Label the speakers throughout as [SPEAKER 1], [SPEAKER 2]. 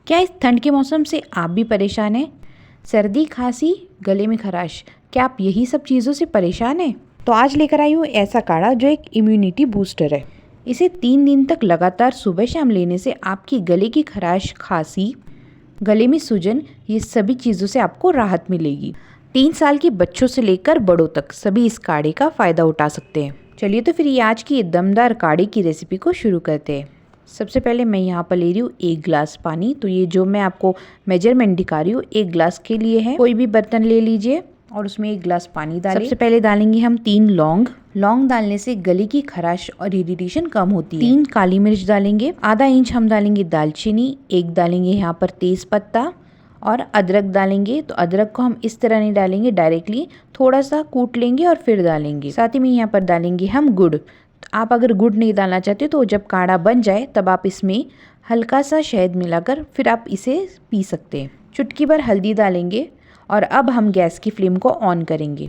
[SPEAKER 1] क्या इस ठंड के मौसम से आप भी परेशान हैं? सर्दी, खांसी, गले में खराश, क्या आप यही सब चीज़ों से परेशान हैं? तो आज लेकर आई हूँ ऐसा काढ़ा जो एक इम्यूनिटी बूस्टर है। इसे 3 दिन तक लगातार सुबह शाम लेने से आपकी गले की खराश, खांसी, गले में सूजन, ये सभी चीज़ों से आपको राहत मिलेगी। 3 साल के बच्चों से लेकर बड़ों तक सभी इस काढ़े का फ़ायदा उठा सकते हैं। चलिए तो फिर ये आज की दमदार काढ़े की रेसिपी को शुरू करते हैं। सबसे पहले मैं यहाँ पर ले रही हूँ 1 गिलास पानी। तो ये जो मैं आपको मेजरमेंट दिखा रही हूँ 1 गिलास के लिए है। कोई भी बर्तन ले लीजिए और उसमें 1 गिलास पानी डालें। सबसे पहले डालेंगे हम 3 लौंग। लौंग डालने से गले की खराश और इरिटेशन कम होती है। 3 काली मिर्च डालेंगे। आधा इंच हम डालेंगे दालचीनी। 1 डालेंगे यहाँ पर तेज पत्ता और अदरक डालेंगे। तो अदरक को हम इस तरह नहीं डालेंगे डायरेक्टली, थोड़ा सा कूट लेंगे और फिर डालेंगे। साथ ही में यहाँ पर डालेंगे हम गुड़। आप अगर गुड़ नहीं डालना चाहते तो जब काढ़ा बन जाए तब आप इसमें हल्का सा शहद मिलाकर फिर आप इसे पी सकते हैं। चुटकी भर हल्दी डालेंगे और अब हम गैस की फ्लेम को ऑन करेंगे।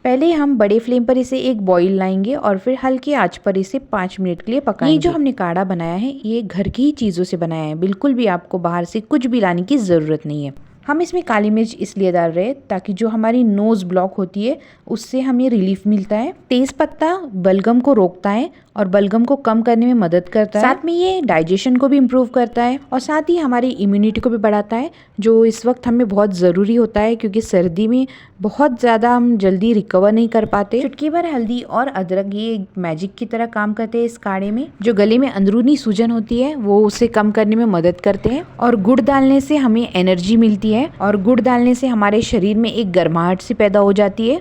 [SPEAKER 1] पहले हम बड़े फ्लेम पर इसे एक बॉईल लाएंगे और फिर हल्की आंच पर इसे 5 मिनट के लिए पकाएंगे। ये जो हमने काढ़ा बनाया है ये घर की ही चीज़ों से बनाया है, बिल्कुल भी आपको बाहर से कुछ भी लाने की ज़रूरत नहीं है। हम इसमें काली मिर्च इसलिए डाल रहे हैं ताकि जो हमारी नोज़ ब्लॉक होती है उससे हमें रिलीफ मिलता है। तेज पत्ता बलगम को रोकता है और बलगम को कम करने में मदद करता है। साथ में ये डाइजेशन को भी इम्प्रूव करता है और साथ ही हमारी इम्यूनिटी को भी बढ़ाता है, जो इस वक्त हमें बहुत ज़रूरी होता है क्योंकि सर्दी में बहुत ज़्यादा हम जल्दी रिकवर नहीं कर पाते। चुटकी भर हल्दी और अदरक ये मैजिक की तरह काम करते हैं इस काढ़े में। जो गले में अंदरूनी सूजन होती है वो उसे कम करने में मदद करते हैं और गुड़ डालने से हमें एनर्जी मिलती है और गुड़ डालने से हमारे शरीर में एक गर्माहट सी पैदा हो जाती है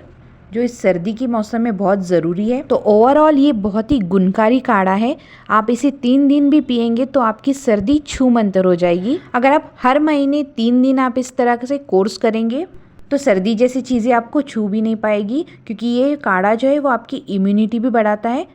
[SPEAKER 1] जो इस सर्दी के मौसम में बहुत ज़रूरी है। तो ओवरऑल ये बहुत ही गुणकारी काढ़ा है। आप इसे 3 दिन भी पिएंगे तो आपकी सर्दी छूमंतर हो जाएगी। अगर आप हर महीने 3 दिन आप इस तरह से कोर्स करेंगे तो सर्दी जैसी चीज़ें आपको छू भी नहीं पाएगी, क्योंकि ये काढ़ा जो है वो आपकी इम्यूनिटी भी बढ़ाता है।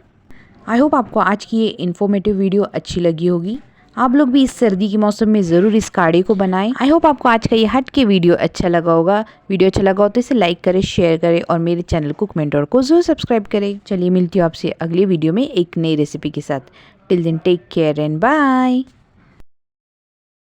[SPEAKER 1] आई होप आपको आज की ये इन्फॉर्मेटिव वीडियो अच्छी लगी होगी। आप लोग भी इस सर्दी के मौसम में ज़रूर इस काढ़े को बनाएं। आई होप आपको आज का ये हट के वीडियो अच्छा लगा होगा। वीडियो अच्छा लगा हो तो इसे लाइक करें, शेयर करें और मेरे चैनल कुक मेंटोर को ज़रूर सब्सक्राइब करें। चलिए मिलती हूँ आपसे अगली वीडियो में एक नई रेसिपी के साथ। Till then take care and bye.